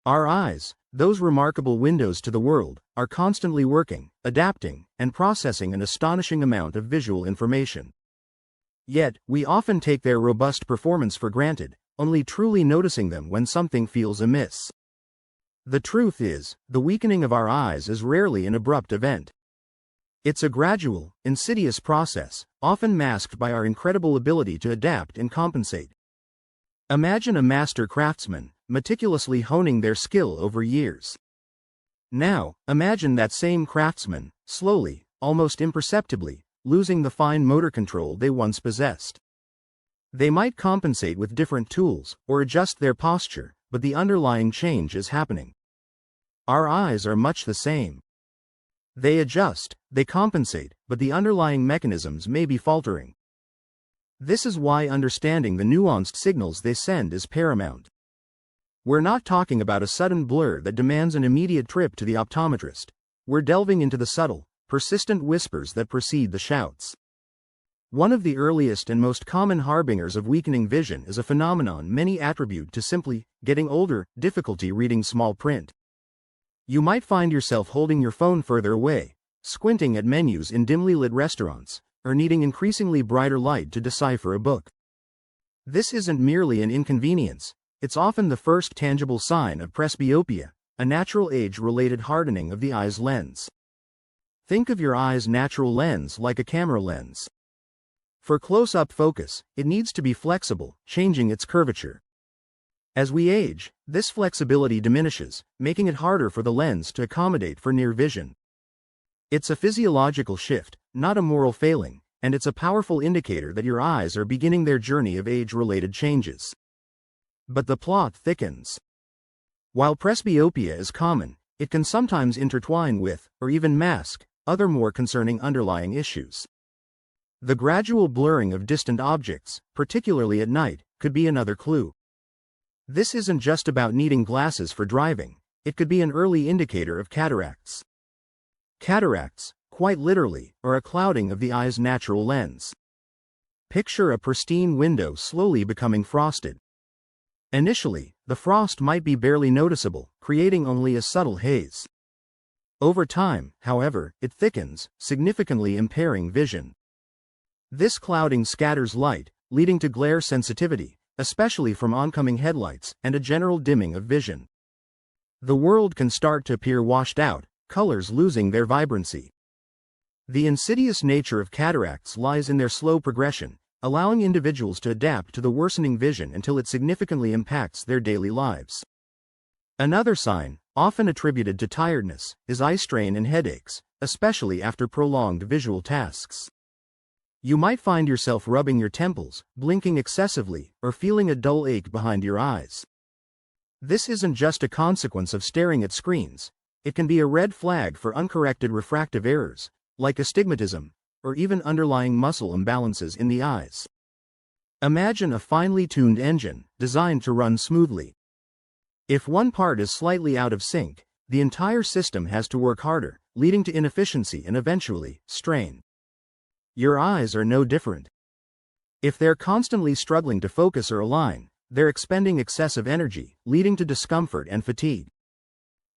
Our eyes, those remarkable windows to the world, are constantly working, adapting, and processing an astonishing amount of visual information. Yet, we often take their robust performance for granted, only truly noticing them when something feels amiss. The truth is, the weakening of our eyes is rarely an abrupt event. It's a gradual, insidious process, often masked by our incredible ability to adapt and compensate. Imagine a master craftsman, meticulously honing their skill over years. Now, imagine that same craftsman, slowly, almost imperceptibly, losing the fine motor control they once possessed. They might compensate with different tools, or adjust their posture, but the underlying change is happening. Our eyes are much the same. They adjust, they compensate, but the underlying mechanisms may be faltering. This is why understanding the nuanced signals they send is paramount. We're not talking about a sudden blur that demands an immediate trip to the optometrist. We're delving into the subtle, persistent whispers that precede the shouts. One of the earliest and most common harbingers of weakening vision is a phenomenon many attribute to simply getting older: difficulty reading small print. You might find yourself holding your phone further away, squinting at menus in dimly lit restaurants, or needing increasingly brighter light to decipher a book. This isn't merely an inconvenience, it's often the first tangible sign of presbyopia, a natural age-related hardening of the eye's lens. Think of your eye's natural lens like a camera lens. For close-up focus, it needs to be flexible, changing its curvature. As we age, this flexibility diminishes, making it harder for the lens to accommodate for near vision. It's a physiological shift, not a moral failing, and it's a powerful indicator that your eyes are beginning their journey of age-related changes. But the plot thickens. While presbyopia is common, it can sometimes intertwine with, or even mask, other more concerning underlying issues. The gradual blurring of distant objects, particularly at night, could be another clue. This isn't just about needing glasses for driving, it could be an early indicator of cataracts. Cataracts, quite literally, are a clouding of the eye's natural lens. Picture a pristine window slowly becoming frosted. Initially, the frost might be barely noticeable, creating only a subtle haze. Over time, however, it thickens, significantly impairing vision. This clouding scatters light, leading to glare sensitivity, especially from oncoming headlights, and a general dimming of vision. The world can start to appear washed out, colors losing their vibrancy. The insidious nature of cataracts lies in their slow progression, allowing individuals to adapt to the worsening vision until it significantly impacts their daily lives. Another sign, often attributed to tiredness, is eye strain and headaches, especially after prolonged visual tasks. You might find yourself rubbing your temples, blinking excessively, or feeling a dull ache behind your eyes. This isn't just a consequence of staring at screens, it can be a red flag for uncorrected refractive errors, like astigmatism, or even underlying muscle imbalances in the eyes. Imagine a finely tuned engine, designed to run smoothly. If one part is slightly out of sync, the entire system has to work harder, leading to inefficiency and eventually, strain. Your eyes are no different. If they're constantly struggling to focus or align, they're expending excessive energy, leading to discomfort and fatigue.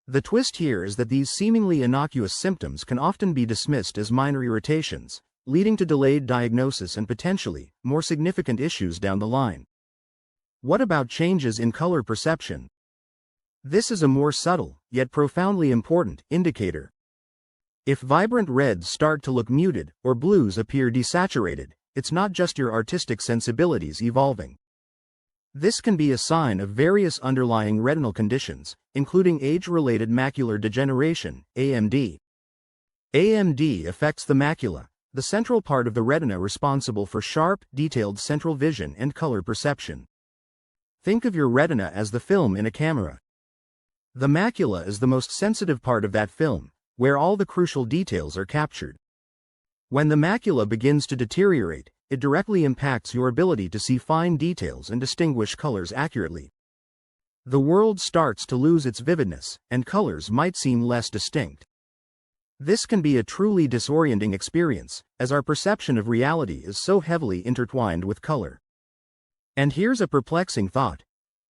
The twist here is that these seemingly innocuous symptoms can often be dismissed as minor irritations, leading to delayed diagnosis and potentially more significant issues down the line. What about changes in color perception? This is a more subtle, yet profoundly important, indicator. If vibrant reds start to look muted, or blues appear desaturated, it's not just your artistic sensibilities evolving. This can be a sign of various underlying retinal conditions, including age-related macular degeneration, AMD. AMD affects the macula, the central part of the retina responsible for sharp, detailed central vision and color perception. Think of your retina as the film in a camera. The macula is the most sensitive part of that film, where all the crucial details are captured. When the macula begins to deteriorate, it directly impacts your ability to see fine details and distinguish colors accurately. The world starts to lose its vividness, and colors might seem less distinct. This can be a truly disorienting experience, as our perception of reality is so heavily intertwined with color. And here's a perplexing thought.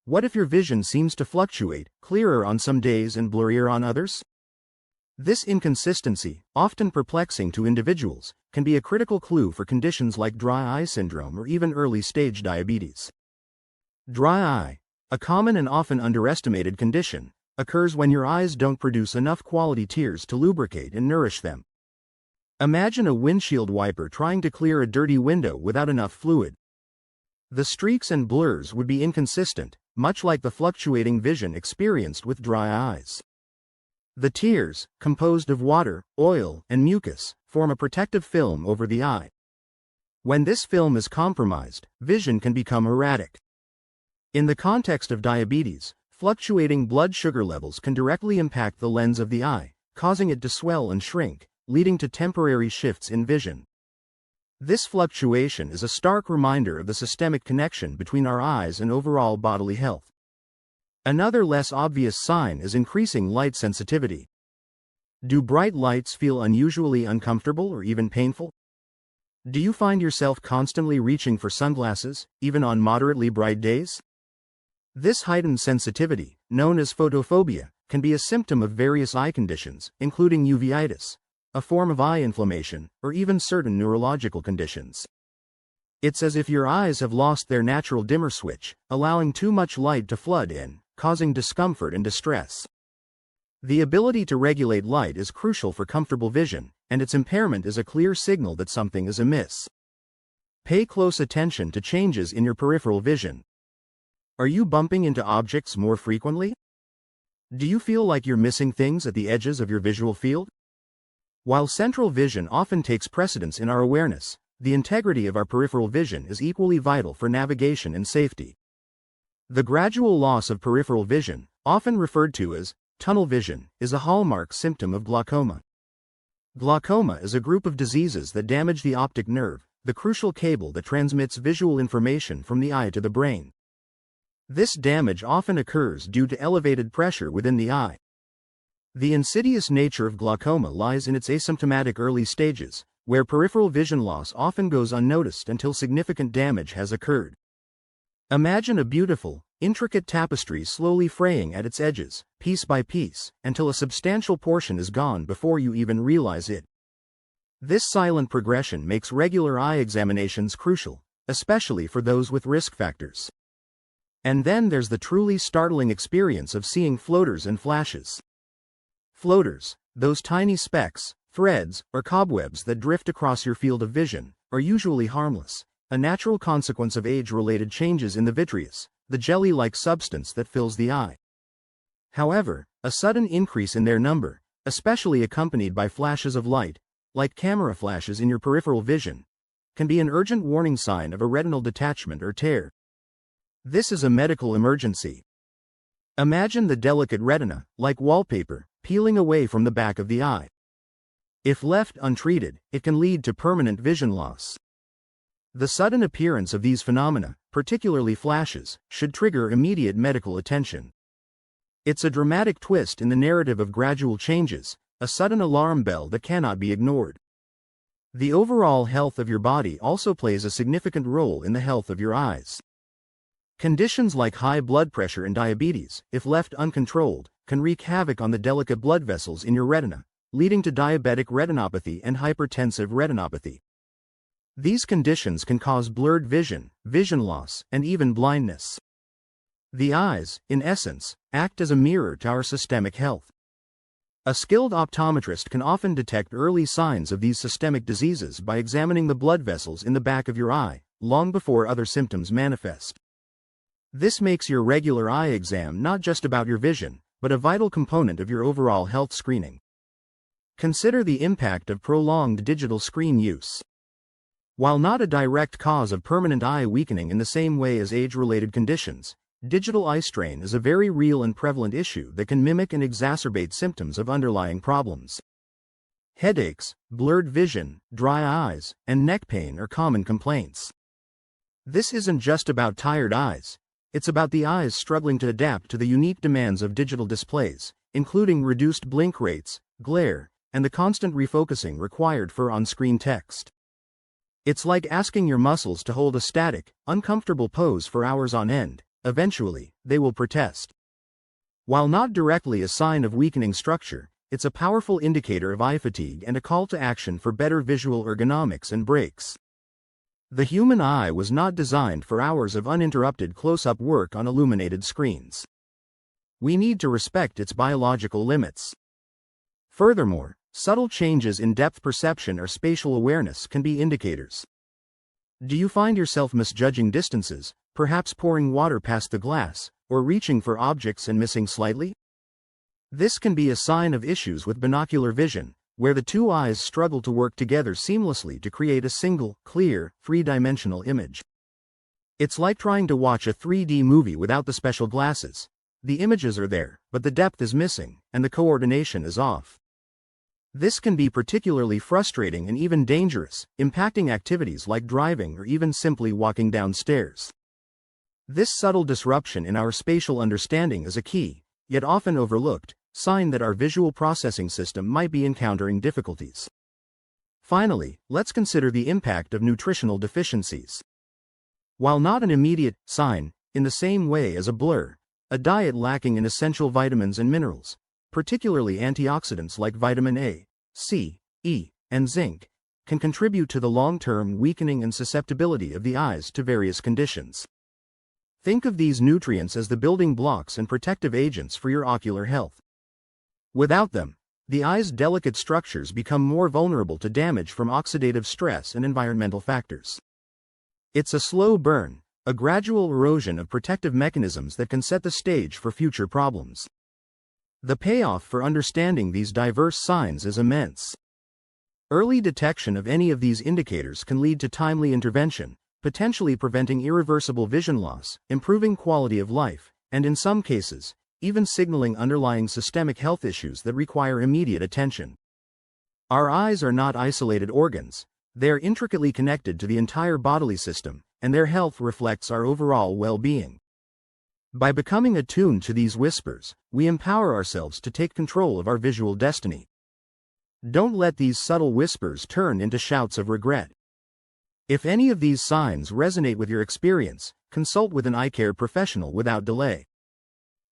What if your vision seems to fluctuate, clearer on some days and blurrier on others? This inconsistency, often perplexing to individuals, can be a critical clue for conditions like dry eye syndrome or even early-stage diabetes. Dry eye, a common and often underestimated condition, occurs when your eyes don't produce enough quality tears to lubricate and nourish them. Imagine a windshield wiper trying to clear a dirty window without enough fluid. The streaks and blurs would be inconsistent, much like the fluctuating vision experienced with dry eyes. The tears, composed of water, oil, and mucus, form a protective film over the eye. When this film is compromised, vision can become erratic. In the context of diabetes, fluctuating blood sugar levels can directly impact the lens of the eye, causing it to swell and shrink, leading to temporary shifts in vision. This fluctuation is a stark reminder of the systemic connection between our eyes and overall bodily health. Another less obvious sign is increasing light sensitivity. Do bright lights feel unusually uncomfortable or even painful? Do you find yourself constantly reaching for sunglasses, even on moderately bright days? This heightened sensitivity, known as photophobia, can be a symptom of various eye conditions, including uveitis, a form of eye inflammation, or even certain neurological conditions. It's as if your eyes have lost their natural dimmer switch, allowing too much light to flood in, causing discomfort and distress. The ability to regulate light is crucial for comfortable vision, and its impairment is a clear signal that something is amiss. Pay close attention to changes in your peripheral vision. Are you bumping into objects more frequently? Do you feel like you're missing things at the edges of your visual field? While central vision often takes precedence in our awareness, the integrity of our peripheral vision is equally vital for navigation and safety. The gradual loss of peripheral vision, often referred to as tunnel vision, is a hallmark symptom of glaucoma. Glaucoma is a group of diseases that damage the optic nerve, the crucial cable that transmits visual information from the eye to the brain. This damage often occurs due to elevated pressure within the eye. The insidious nature of glaucoma lies in its asymptomatic early stages, where peripheral vision loss often goes unnoticed until significant damage has occurred. Imagine a beautiful, intricate tapestry slowly fraying at its edges, piece by piece, until a substantial portion is gone before you even realize it. This silent progression makes regular eye examinations crucial, especially for those with risk factors. And then there's the truly startling experience of seeing floaters and flashes. Floaters, those tiny specks, threads, or cobwebs that drift across your field of vision, are usually harmless, a natural consequence of age-related changes in the vitreous, the jelly-like substance that fills the eye. However, a sudden increase in their number, especially accompanied by flashes of light, like camera flashes in your peripheral vision, can be an urgent warning sign of a retinal detachment or tear. This is a medical emergency. Imagine the delicate retina, like wallpaper, peeling away from the back of the eye. If left untreated, it can lead to permanent vision loss. The sudden appearance of these phenomena, particularly flashes, should trigger immediate medical attention. It's a dramatic twist in the narrative of gradual changes, a sudden alarm bell that cannot be ignored. The overall health of your body also plays a significant role in the health of your eyes. Conditions like high blood pressure and diabetes, if left uncontrolled, can wreak havoc on the delicate blood vessels in your retina, leading to diabetic retinopathy and hypertensive retinopathy. These conditions can cause blurred vision, vision loss, and even blindness. The eyes, in essence, act as a mirror to our systemic health. A skilled optometrist can often detect early signs of these systemic diseases by examining the blood vessels in the back of your eye, long before other symptoms manifest. This makes your regular eye exam not just about your vision, but a vital component of your overall health screening. Consider the impact of prolonged digital screen use. While not a direct cause of permanent eye weakening in the same way as age-related conditions, digital eye strain is a very real and prevalent issue that can mimic and exacerbate symptoms of underlying problems. Headaches, blurred vision, dry eyes, and neck pain are common complaints. This isn't just about tired eyes, it's about the eyes struggling to adapt to the unique demands of digital displays, including reduced blink rates, glare, and the constant refocusing required for on-screen text. It's like asking your muscles to hold a static, uncomfortable pose for hours on end, eventually, they will protest. While not directly a sign of weakening structure, it's a powerful indicator of eye fatigue and a call to action for better visual ergonomics and breaks. The human eye was not designed for hours of uninterrupted close-up work on illuminated screens. We need to respect its biological limits. Furthermore, subtle changes in depth perception or spatial awareness can be indicators. Do you find yourself misjudging distances, perhaps pouring water past the glass, or reaching for objects and missing slightly? This can be a sign of issues with binocular vision, where the two eyes struggle to work together seamlessly to create a single, clear, three-dimensional image. It's like trying to watch a 3D movie without the special glasses. The images are there, but the depth is missing, and the coordination is off. This can be particularly frustrating and even dangerous, impacting activities like driving or even simply walking downstairs. This subtle disruption in our spatial understanding is a key, yet often overlooked, sign that our visual processing system might be encountering difficulties. Finally, let's consider the impact of nutritional deficiencies. While not an immediate sign, in the same way as a blur, a diet lacking in essential vitamins and minerals, particularly antioxidants like vitamin A, C, E, and zinc, can contribute to the long-term weakening and susceptibility of the eyes to various conditions. Think of these nutrients as the building blocks and protective agents for your ocular health. Without them, the eye's delicate structures become more vulnerable to damage from oxidative stress and environmental factors. It's a slow burn, a gradual erosion of protective mechanisms that can set the stage for future problems. The payoff for understanding these diverse signs is immense. Early detection of any of these indicators can lead to timely intervention, potentially preventing irreversible vision loss, improving quality of life, and in some cases, even signaling underlying systemic health issues that require immediate attention. Our eyes are not isolated organs, they are intricately connected to the entire bodily system, and their health reflects our overall well-being. By becoming attuned to these whispers, we empower ourselves to take control of our visual destiny. Don't let these subtle whispers turn into shouts of regret. If any of these signs resonate with your experience, consult with an eye care professional without delay.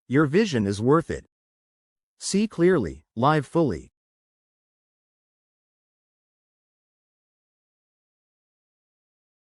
Your vision is worth it. See clearly, live fully,